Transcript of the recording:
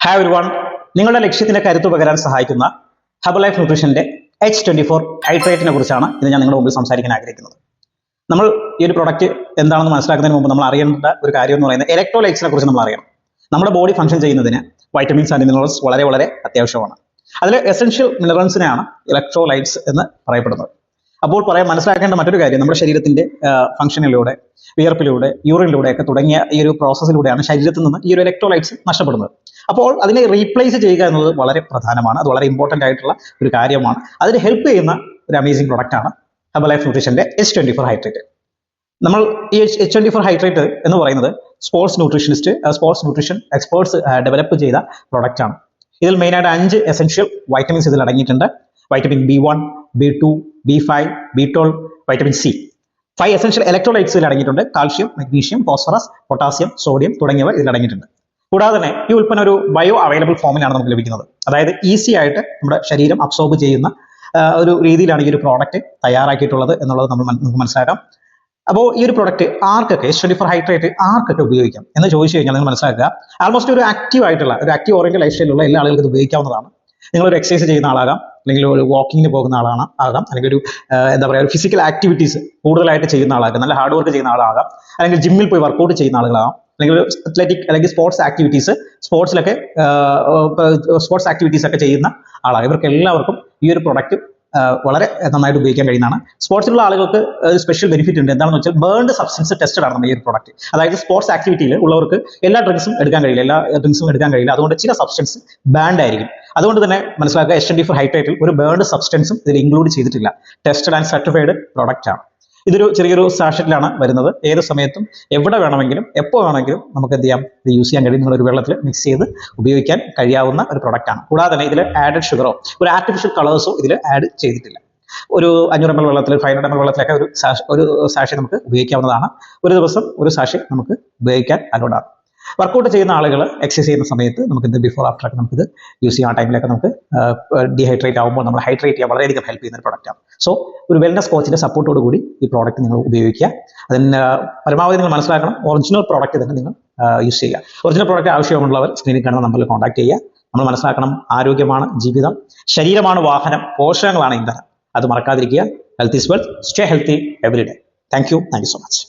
Hi everyone, നിങ്ങളുടെ ലക്ഷ്യത്തിന്റെ കരുത്ത് പകരാൻ സഹായിക്കുന്ന ഹെർബലൈഫ് ന്യൂട്രീഷന്റെ H24 ഹൈഡ്രേറ്റിനെ കുറിച്ചാണ് ഇന്ന് ഞാൻ നിങ്ങളുടെ മുമ്പിൽ സംസാരിക്കാൻ ആഗ്രഹിക്കുന്നത്. നമ്മൾ ഈ ഒരു പ്രൊഡക്റ്റ് എന്താണെന്ന് മനസ്സിലാക്കുന്നതിന് മുമ്പ് നമ്മൾ അറിയേണ്ട ഒരു കാര്യം എന്ന് പറയുന്നത് ഇലക്ട്രോലൈറ്റ്സിനെ കുറിച്ച് നമ്മൾ അറിയണം. നമ്മുടെ ബോഡി ഫംഗ്ഷൻ ചെയ്യുന്നതിന് വൈറ്റമിൻസ് ആൻഡ് മിനറൽസ് വളരെ വളരെ അത്യാവശ്യമാണ്. അതിൽ എസെൻഷ്യൽ മിനറൽസിനെയാണ് ഇലക്ട്രോലൈറ്റ്സ് എന്ന് പറയപ്പെടുന്നത്. അപ്പോൾ മനസ്സിലാക്കേണ്ട മറ്റൊരു കാര്യം, നമ്മുടെ ശരീരത്തിന്റെ ഫംഗ്ഷനിലൂടെ, വിയർപ്പിലൂടെ, യൂറിനിലൂടെ ഒക്കെ തുടങ്ങിയ ഈ ഒരു പ്രോസസ്സിലൂടെയാണ് ശരീരത്തിൽ നിന്ന് ഈ ഒരു ഇലക്ട്രോലൈറ്റ്സ് നഷ്ടപ്പെടുന്നത്. അപ്പോൾ അതിനെ റീപ്ലേസ് ചെയ്യുക എന്നത് വളരെ പ്രധാനമാണ്. അത് വളരെ ഇമ്പോർട്ടൻ്റ് ആയിട്ടുള്ള ഒരു കാര്യമാണ്. അതിന് ഹെൽപ്പ് ചെയ്യുന്ന ഒരു അമേസിംഗ് പ്രൊഡക്റ്റാണ് ഹെർബലൈഫ് ന്യൂട്രീഷന്റെ H24 ഹൈഡ്രേറ്റ്. നമ്മൾ ഈ H24 ഹൈഡ്രേറ്റ് എന്ന് പറയുന്നത് സ്പോർട്സ് ന്യൂട്രീഷൻ എക്സ്പേർട്സ് ഡെവലപ്പ് ചെയ്ത പ്രൊഡക്റ്റാണ്. ഇതിൽ മെയിനായിട്ട് 5 എസെൻഷ്യൽ വൈറ്റമിൻസ് ഇതിൽ അടങ്ങിയിട്ടുണ്ട്. Vitamin B1, B2, B5, B12, vitamin C. 5 essential electrolytes ഇതിൽ അടങ്ങിയിട്ടുണ്ട്. Calcium, magnesium, phosphorus, potassium, sodium തുടങ്ങിയവ ഇതിൽ അടങ്ങിയിട്ടുണ്ട്. കൂടാതെ തന്നെ ഈ ഉൽപ്പന്നം ഒരു ബയോ അവൈലബിൾ ഫോമിലാണ് നമുക്ക് ലഭിക്കുന്നത്. അതായത് ഈസി ആയിട്ട് നമ്മുടെ ശരീരം അബ്സോർബ് ചെയ്യുന്ന ഒരു രീതിയിലാണ് ഈ ഒരു പ്രോഡക്റ്റ് തയ്യാറാക്കിയിട്ടുള്ളത് എന്നുള്ളത് നമുക്ക് മനസ്സിലാക്കാം. അപ്പോൾ ഈ ഒരു പ്രൊഡക്റ്റ് ആർക്കൊക്കെ H24 ഹൈഡ്രേറ്റ് ആർക്കൊക്കെ ഉപയോഗിക്കാം എന്ന് ചോദിച്ചു കഴിഞ്ഞാൽ നിങ്ങൾ മനസ്സിലാക്കുക, ആൾമോസ്റ്റ് ഒരു ആക്റ്റീവ് ഓറിയന്റഡ് ലൈഫ് സ്റ്റൈലുള്ള എല്ലാ ആളുകൾക്കും ഇത് ഉപയോഗിക്കാവുന്നതാണ്. നിങ്ങളൊരു എക്സസൈസ് ചെയ്യുന്ന ആളാകാം, അല്ലെങ്കിൽ ഒരു വാക്കിങ്ങിന് പോകുന്ന ആകാം, അല്ലെങ്കിൽ ഒരു ഒരു ഫിസിക്കൽ ആക്ടിവിറ്റീസ് കൂടുതലായിട്ട് ചെയ്യുന്ന ആളാകാം, നല്ല ഹാർഡ് വർക്ക് ചെയ്യുന്ന ആളാകാം, അല്ലെങ്കിൽ ജിമ്മിൽ പോയി വർക്കൗട്ട് ചെയ്യുന്ന ആളുകളാകാം, അല്ലെങ്കിൽ അത്ലറ്റിക് അല്ലെങ്കിൽ സ്പോർട്സ് ആക്ടിവിറ്റീസ് ഒക്കെ ചെയ്യുന്ന ആളാകാം. ഇവർക്ക് എല്ലാവർക്കും ഈ ഒരു പ്രൊഡക്റ്റ് വളരെ നന്നായിട്ട് ഉപയോഗിക്കാൻ കഴിയുന്നതാണ്. സ്പോർട്സിലുള്ള ആളുകൾക്ക് ഒരു സ്പെഷ്യൽ ബെനിഫിറ്റ് ഉണ്ട്. എന്താണെന്ന് വെച്ചാൽ ബേൺഡ് സബ്സ്റ്റൻസ് ടെസ്റ്റഡ് ആണ് നമ്മുടെ ഈ ഒരു പ്രൊഡക്റ്റ്. അതായത് സ്പോർട്സ് ആക്ടിവിറ്റിയിൽ ഉള്ളവർക്ക് എല്ലാ ഡ്രിങ്ക്സും എടുക്കാൻ കഴിയില്ല. അതുകൊണ്ട് ചില സബ്സ്റ്റൻസ് ബാൻഡ് ആയിരിക്കും. അതുകൊണ്ട് തന്നെ മനസ്സിലാക്കുക, H24 ഹൈഡ്രേറ്റിൽ ഒരു ബേൺഡ് സബ്സ്റ്റൻസും ഇതിൽ ഇൻക്ലൂഡ് ചെയ്തിട്ടില്ല. ടെസ്റ്റഡ് ആൻഡ് സർട്ടിഫൈഡ് പ്രൊഡക്റ്റ് ആണ്. ഇതൊരു ചെറിയൊരു സാഷറ്റിലാണ് വരുന്നത്. ഏത് സമയത്തും എവിടെ വേണമെങ്കിലും എപ്പോൾ വേണമെങ്കിലും നമുക്ക് എന്ത് ചെയ്യാം, ഇത് യൂസ് ചെയ്യാൻ കഴിയും. നിങ്ങളൊരു വെള്ളത്തിൽ മിക്സ് ചെയ്ത് ഉപയോഗിക്കാൻ കഴിയാവുന്ന ഒരു പ്രൊഡക്റ്റ് ആണ്. കൂടാതെ തന്നെ ഇതിൽ ആഡഡ് ഷുഗറോ ഒരു ആർട്ടിഫിഷ്യൽ കളേഴ്സോ ഇതിൽ ആഡ് ചെയ്തിട്ടില്ല. ഒരു 500 ml വെള്ളത്തിൽ, 500 ml വെള്ളത്തിലൊക്കെ ഒരു സാഷി നമുക്ക് ഉപയോഗിക്കാവുന്നതാണ്. ഒരു ദിവസം ഒരു സാഷി നമുക്ക് ഉപയോഗിക്കാൻ അലോഡാണ്. വർക്കൗട്ട് ചെയ്യുന്ന ആളുകൾ എക്സസൈസ് ചെയ്യുന്ന സമയത്ത് നമുക്ക് ഇത് ബിഫോർ ആഫ്റ്റർ ഒക്കെ നമുക്കിത് യൂസ് ചെയ്യാൻ ടൈമിലൊക്കെ നമുക്ക് ഡീഹൈഡ്രേറ്റ് ആകുമ്പോൾ നമ്മൾ ഹൈഡ്രേറ്റ് ചെയ്യാൻ വളരെയധികം ഹെൽപ്പ് ചെയ്യുന്ന ഒരു പ്രൊഡക്റ്റാണ്. സോ ഒരു വെൽനസ് കോച്ചിന്റെ സപ്പോർട്ടോട് കൂടി ഈ പ്രോഡക്റ്റ് നിങ്ങൾ ഉപയോഗിക്കുക. അതിന് പരമാവധി നിങ്ങൾ മനസ്സിലാക്കണം, ഒറിജിനൽ പ്രോഡക്റ്റ് തന്നെ നിങ്ങൾ യൂസ് ചെയ്യുക. ഒറിജിനൽ പ്രോഡക്റ്റ് ആവശ്യമുള്ളവർ സ്ക്രീനിൽ കാണുന്ന നമ്പറിൽ കോൺടാക്ട് ചെയ്യുക. നമ്മൾ മനസ്സിലാക്കണം, ആരോഗ്യമാണ് ജീവിതം, ശരീരമാണ് വാഹനം, പോഷകങ്ങളാണ് ഇന്ധനം. അത് മറക്കാതിരിക്കുക. Health is wealth. Stay healthy every day. Thank you so much.